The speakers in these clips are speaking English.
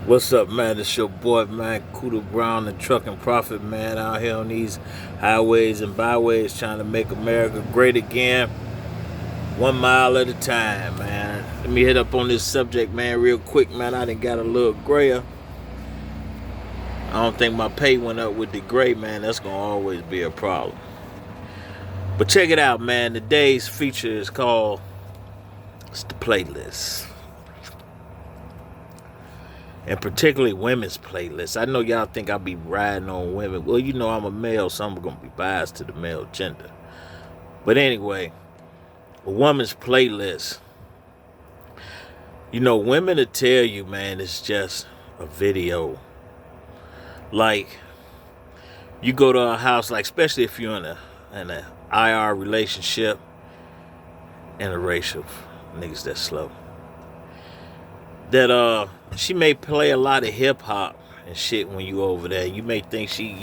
What's up, man? It's your boy, man, Cooter Brown, the trucking prophet, man, out here on these highways and byways trying to make America great again, 1 mile at a time, man. Let me hit up on this subject, man, real quick, man. I done got a little grayer. I don't think my pay went up with the gray, man. That's gonna always be a problem. But check it out, man. Today's feature is called it's the playlist. And particularly women's playlists. I know y'all think I'll be riding on women. Well, you know I'm a male, so I'm gonna be biased to the male gender. But anyway, a woman's playlist. You know, women will tell you, man, it's just a video. Like you go to a house, like especially if you're in a IR relationship, interracial niggas that slow. That she may play a lot of hip hop and shit when you over there. You may think she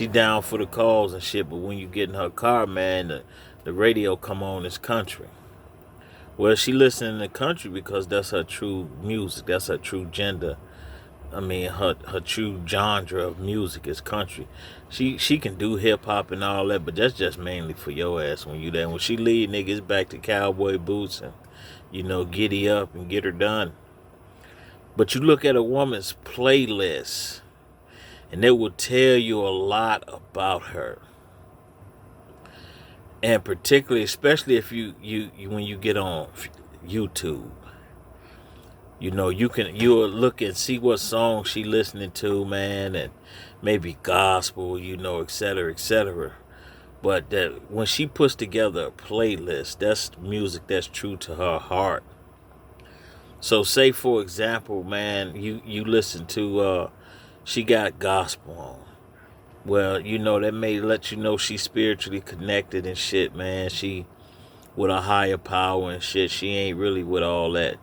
down for the cause and shit, but when you get in her car, man, the radio come on is country. Well, she listening to country because that's her true music. That's her true gender. I mean, her true genre of music is country. She can do hip hop and all that, but that's just mainly for your ass when you there. When she leave, niggas back to cowboy boots and giddy up and get her done. But you look at a woman's playlist, and it will tell you a lot about her. And particularly, especially if you when you get on YouTube, you'll look and see what song she listening to, man, and maybe gospel, et cetera, et cetera. But that when she puts together a playlist, that's music that's true to her heart. So say for example, man, you listen to she got gospel on. Well, that may let you know she's spiritually connected and shit, man. She with a higher power and shit. She ain't really with all that,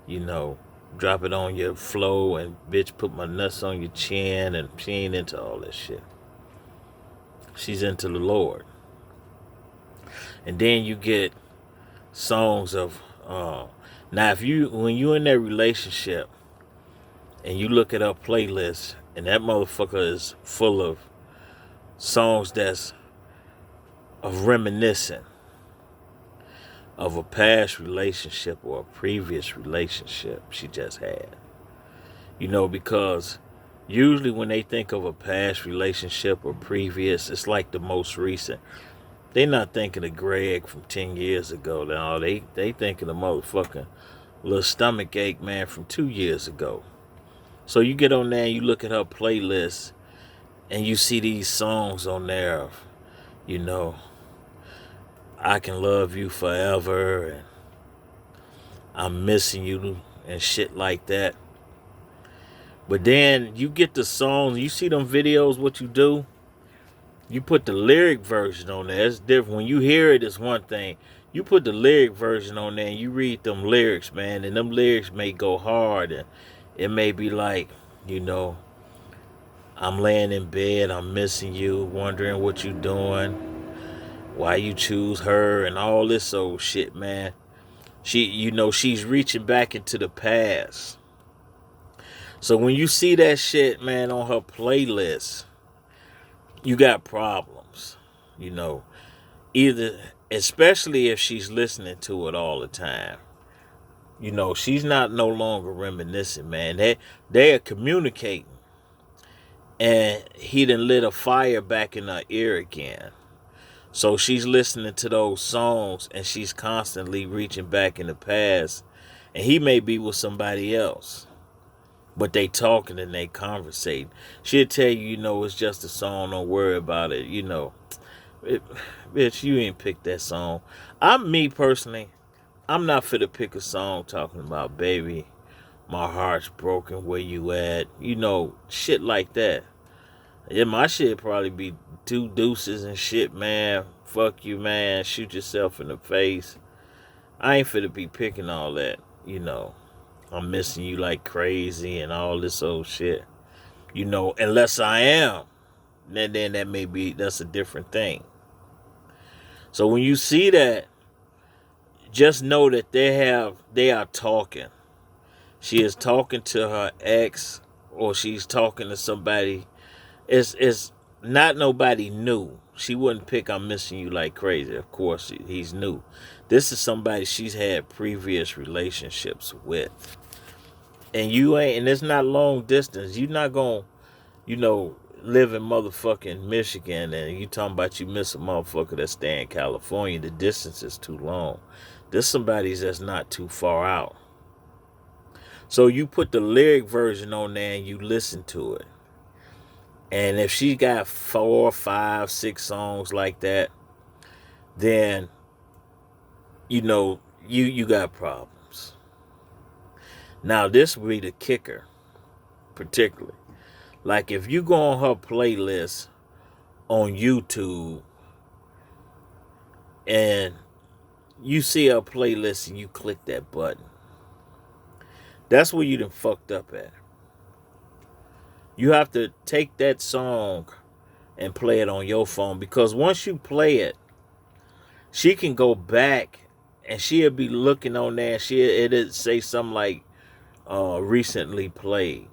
you know, drop it on your flow and bitch put my nuts on your chin, and she ain't into all that shit. She's into the Lord. And then you get songs of now if when you in that relationship and you look at her playlist and that motherfucker is full of songs that's of reminiscent of a past relationship or a previous relationship she just had. Because usually when they think of a past relationship or previous, it's like the most recent. They not thinking of Greg from 10 years ago. No, they thinking of motherfucking little stomach ache, man, from 2 years ago. So you get on there and you look at her playlist and you see these songs on there of, I Can Love You Forever and I'm Missing You and shit like that. But then you get the songs, you see them videos, what you do? You put the lyric version on there. It's different. When you hear it, it's one thing. You put the lyric version on there and you read them lyrics, man, and them lyrics may go hard. And it may be like, I'm laying in bed, I'm missing you, wondering what you doing, why you choose her, and all this old shit, man. She's reaching back into the past. So when you see that shit, man, on her playlist, you got problems, either, especially if she's listening to it all the time. She's not no longer reminiscing, man. They are communicating. And he done lit a fire back in her ear again. So she's listening to those songs and she's constantly reaching back in the past. And he may be with somebody else. But they talking and they conversating. She'll tell you, it's just a song, don't worry about it, bitch, you ain't picked that song. Me personally, I'm not fit to pick a song talking about, baby, my heart's broken, where you at, shit like that. Yeah, my shit probably be two deuces and shit, man. Fuck you, man. Shoot yourself in the face. I ain't fit to be picking all that, I'm missing you like crazy and all this old shit. Unless I am. Then that's a different thing. So when you see that, just know that they are talking. she is talking to her ex or she's talking to somebody. It's not nobody new. She wouldn't pick "I'm missing you" like crazy. Of course, he's new. This is somebody she's had previous relationships with, and you ain't. And it's not long distance. You're not gonna, live in motherfucking Michigan, and you talking about you miss a motherfucker that stay in California. The distance is too long. This somebody's that's not too far out. So you put the lyric version on there and you listen to it. And if she got 4, 5, 6 songs like that, then you got problems. Now this would be the kicker, particularly. Like if you go on her playlist on YouTube and you see her playlist and you click that button, that's where you done fucked up at. You have to take that song and play it on your phone, because once you play it, she can go back and she'll be looking on there and it'll say something like recently played.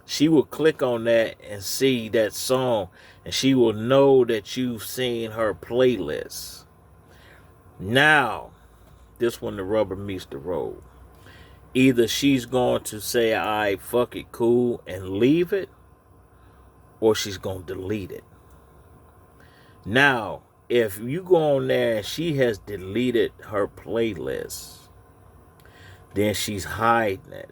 She will click on that and see that song, and she will know that you've seen her playlist. Now, this when the rubber meets the road. Either she's going to say, all right, fuck it, cool, and leave it, or she's going to delete it. Now, if you go on there and she has deleted her playlist, then she's hiding it.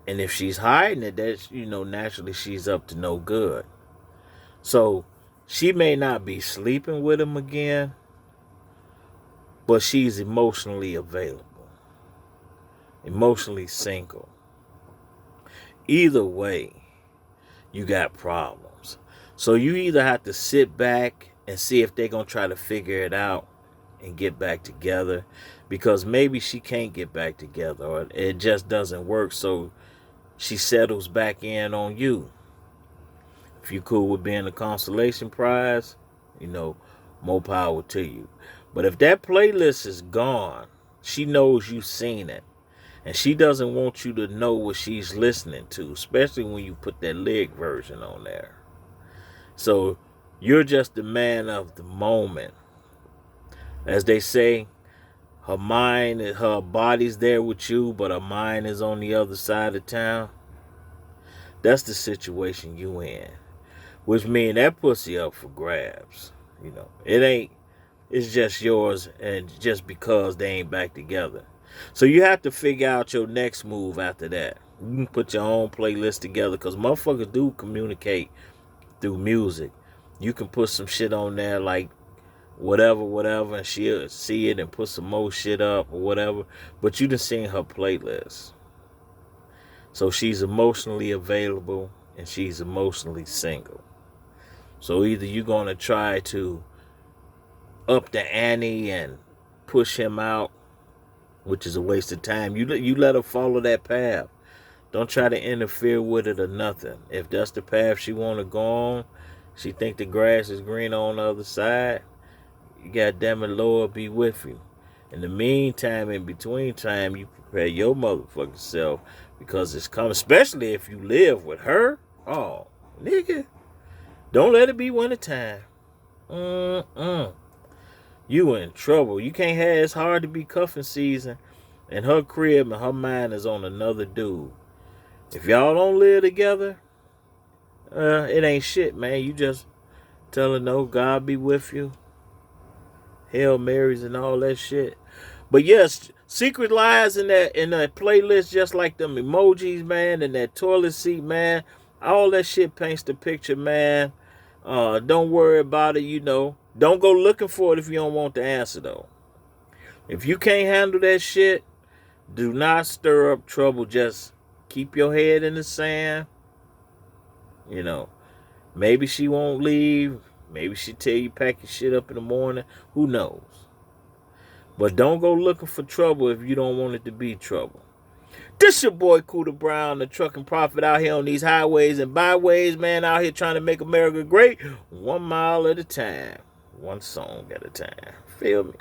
And if she's hiding it, that's, naturally she's up to no good. So she may not be sleeping with him again, but she's emotionally available, emotionally single. Either way, you got problems. So you either have to sit back and see if they're going to try to figure it out and get back together, because maybe she can't get back together or it just doesn't work, so she settles back in on you. If you cool with being a consolation prize, more power to you. But if that playlist is gone, she knows you've seen it, and she doesn't want you to know what she's listening to, especially when you put that lyric version on there. So you're just the man of the moment. As they say, her mind, her body's there with you, but her mind is on the other side of town. That's the situation you in. Which means that pussy up for grabs. It's just yours, and just because they ain't back together. So you have to figure out your next move after that. You can put your own playlist together, because motherfuckers do communicate through music. You can put some shit on there like whatever, and she'll see it and put some more shit up or whatever. But you done seen her playlist. So she's emotionally available and she's emotionally single. So either you're going to try to up the ante and push him out, which is a waste of time. You let her follow that path. Don't try to interfere with it or nothing. If that's the path she want to go on, she think the grass is green on the other side, goddamn it, Lord be with you. In the meantime, in between time, you prepare your motherfucking self, because it's coming, especially if you live with her. Oh, nigga, don't let it be wintertime. You in trouble. You can't have, it's hard to be cuffing season, and her crib and her mind is on another dude. If y'all don't live together, it ain't shit, man. You just tell her, no, God be with you. Hail Marys and all that shit. But yes, secret lies in that playlist, just like them emojis, man, and that toilet seat, man. All that shit paints the picture, man. Don't worry about it, Don't go looking for it if you don't want the answer, though. If you can't handle that shit, do not stir up trouble. Just keep your head in the sand. Maybe she won't leave. Maybe she tell you pack your shit up in the morning. Who knows? But don't go looking for trouble if you don't want it to be trouble. This your boy Cooter Brown, the trucking prophet, out here on these highways and byways, man, out here trying to make America great, 1 mile at a time, one song at a time. Feel me?